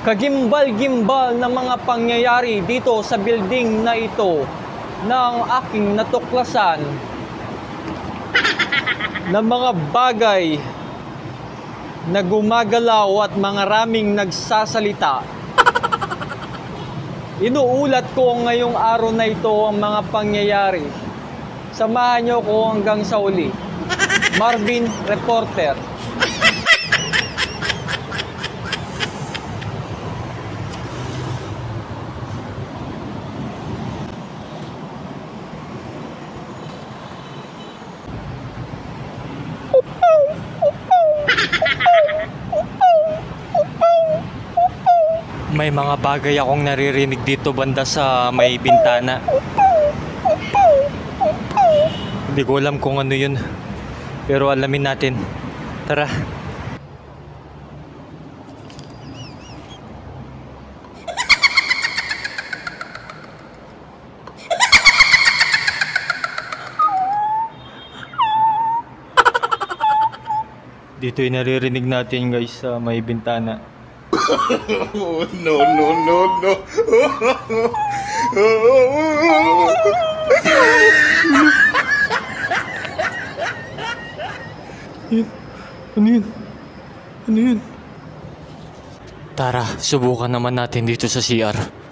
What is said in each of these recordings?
Kagimbal-gimbal na mga pangyayari dito sa building na ito ng aking natuklasan na mga bagay na gumagalaw at maraming nagsasalita. Inuulat ko ngayong araw na ito ang mga pangyayari. Samahan niyo ko hanggang sa uli. Marvin, reporter. May mga bagay akong naririnig dito banda sa may bintana. Hindi ko alam kung ano yun. Pero alamin natin. Tara. Dito yung naririnig natin guys sa may bintana. No, no, no, no. Ano yun? Ano yun? Tara, subukan naman natin dito sa CR.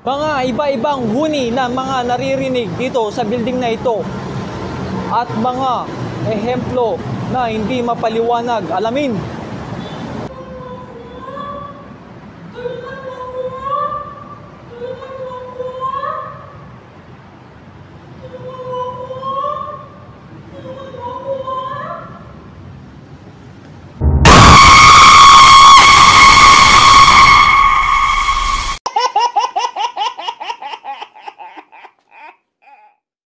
Mga iba-ibang huni na mga naririnig dito sa building na ito at mga ehemplo na hindi mapaliwanag. Alamin